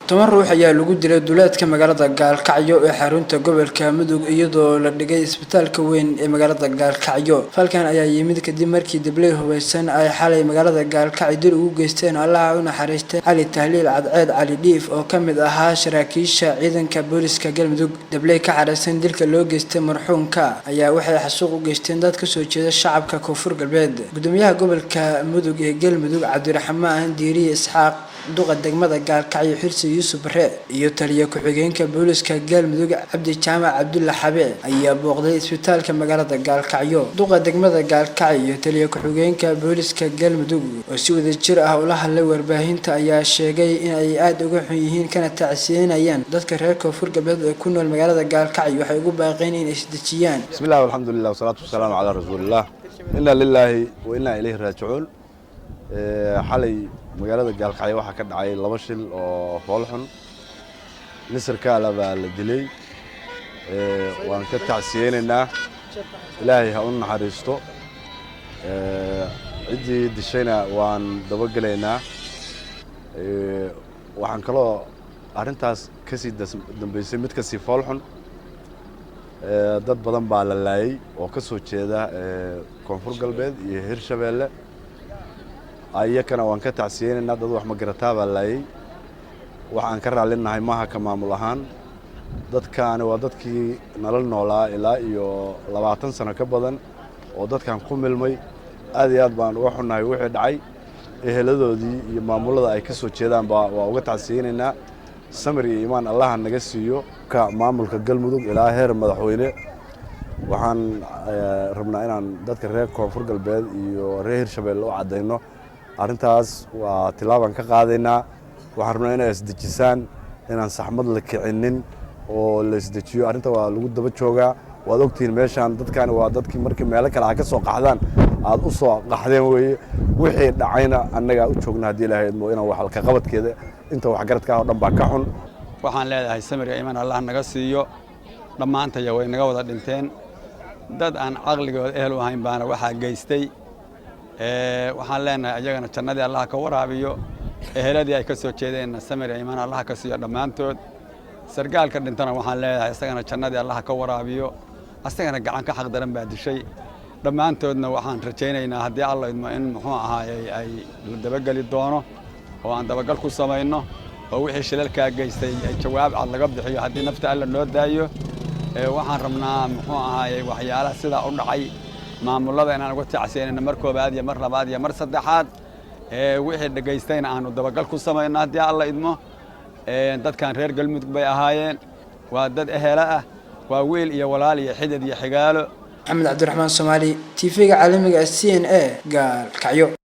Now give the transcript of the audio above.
toban ruux ayaa lagu dilay duleedka magaalada Gaalkacyo ee xarunta gobolka Mudug iyadoo la dhigay isbitaalka weyn ee magaalada Gaalkacyo. Falkan ayaa yimid kadib markii dabley hubeysan ay xalay magaalada Gaalkacyo dil ugu geysteen Allah u naxariistay Cali Tahliil Cadceed Cali Dhiif oo kamid ahaa saraakiisha ciidanka booliska Galmudug. Dabley ka careysan dilka loo geystay marxuumka ayaa waxay xasuuq u geysteen dad ka soo jeeda shacabka Koonfur Galbeed. Gudoomiyaha gobolka Mudug ee Galmudug Cabdiraxmaan Diiri Isxaaq duqa degmada Gaalkacyo Xirsi Yuusuf Bare iyo taliye ku-xigeenka booliska Galmudug Cabdi Jaamac Cabdulla Xabe ayaa booqday isbitaalka magaalada Gaalkacyo. Duqa degmada Gaalkacyo iyo taliye ku-xigeenka booliska Galmudug oo si wadajir ah ula hadlay warbaahinta ayaa sheegay in ay aad uga xun yihiin kana tacsiinayaan dadka reer Koonfur Galbeed ee ku nool magaalada Gaalkacyo. Waxay ugu baaqeen in ay isdejiyaan. Bismillah walhamdulillah wassalatu wassalamu ala rasuulillah. Inna lillahi wa inna ilayhi raaji'uun. Xalay magaalada Gaalkacyo waxa ka dhacay laba shil oo fool xun. Nisirka la dilay waan ka tacsiyeynaa Ilaahay ha u naxariisto. Cidii dishayna waan daba galeynaa. Waxaan kaloo arintaas ka sii dambeysay mid ka sii fool xun. Dad badan baa la laayay oo ka soo jeeda Koonfur Galbeed iyo Hirshabeelle. ayakana waan ka tacsiyeynaa dad wax ma garataa baa laayay. Waxaan ka raalinahay maaha ka maamul ahaan dadkaan waa dadkii nolol noolaa ilaa iyo 20 sano ka badan oo dadkan ku milmay aad iyo aad baan uga xunahay wixii dhacay eheladoodii iyo maamulada ay ka soo jeedaan waa uga tacsiyeynaa samir iyo iimaan Allah naga siiyo ka maamulka Galmudug ilaa heer madaxweyne. waxaan rabnaa inaan dadka reer Koonfur Galbeed iyo reer Hirshabeelle u cadeyno arintaas waa tilaaban ka qaadaynaa. waxaan rabnaa inay isdejisaan inaan saxmad la kicinin oo la isdejiyo arinta waa lagu daba joogaa. waad ogtiin meeshan dadkan waa dadkii markii meel kale ka soo qaxdaan aad u soo qaxdeen weeye wixii dhacayna annaga u joognaa hadii Ilaahay idmo inaan wax halka qabadkeeda inta wax garadka oo dhan baa ka xun. waxaan leedahay samir iyo iimaan Allah naga siiyo dhamaantay way naga wada dhinteen dad aan aqligooda ehel u ahayn baana waxa geystay. waxaan leenahay ayagana jannadii Allah ka waraabiyo eheladii ay ka soo jeedeen samir iyo iimaan Allah ka siiyo dhamaantood. sargaalka dhintana waxaan leeyahay isagana jannadii Allah ka waraabiyo asagana gacan ka xaq daran baa dishay. dhamaantoodna waxaan rajaynaynaa hadii Allah idmo in muxuu ahaayay ay dabagali doono oo aan dabagal ku sameeyno oo wixii shilalka geystay ay jawaab cad laga bixiyo hadii nafta Allah loo daayo. waxaan rabnaa muxuu ahaayay waxyaalaha sida u dhacay maamulada inaan uga tacsiyeynaa mar koobaad iyo mar labaad iyo mar saddexaad. wixii dhageystayna aanu dabagal ku sameeyno hadii Allah idmo. dadkan reer Galmudug bay ahaayeen waa dad ehela ah waa wiil iyo walaal iyo xidid iyo xigaalo. Maxamed Cabdiraxmaan Soomaali TV-ga caalamiga CNN Gaalkacyo.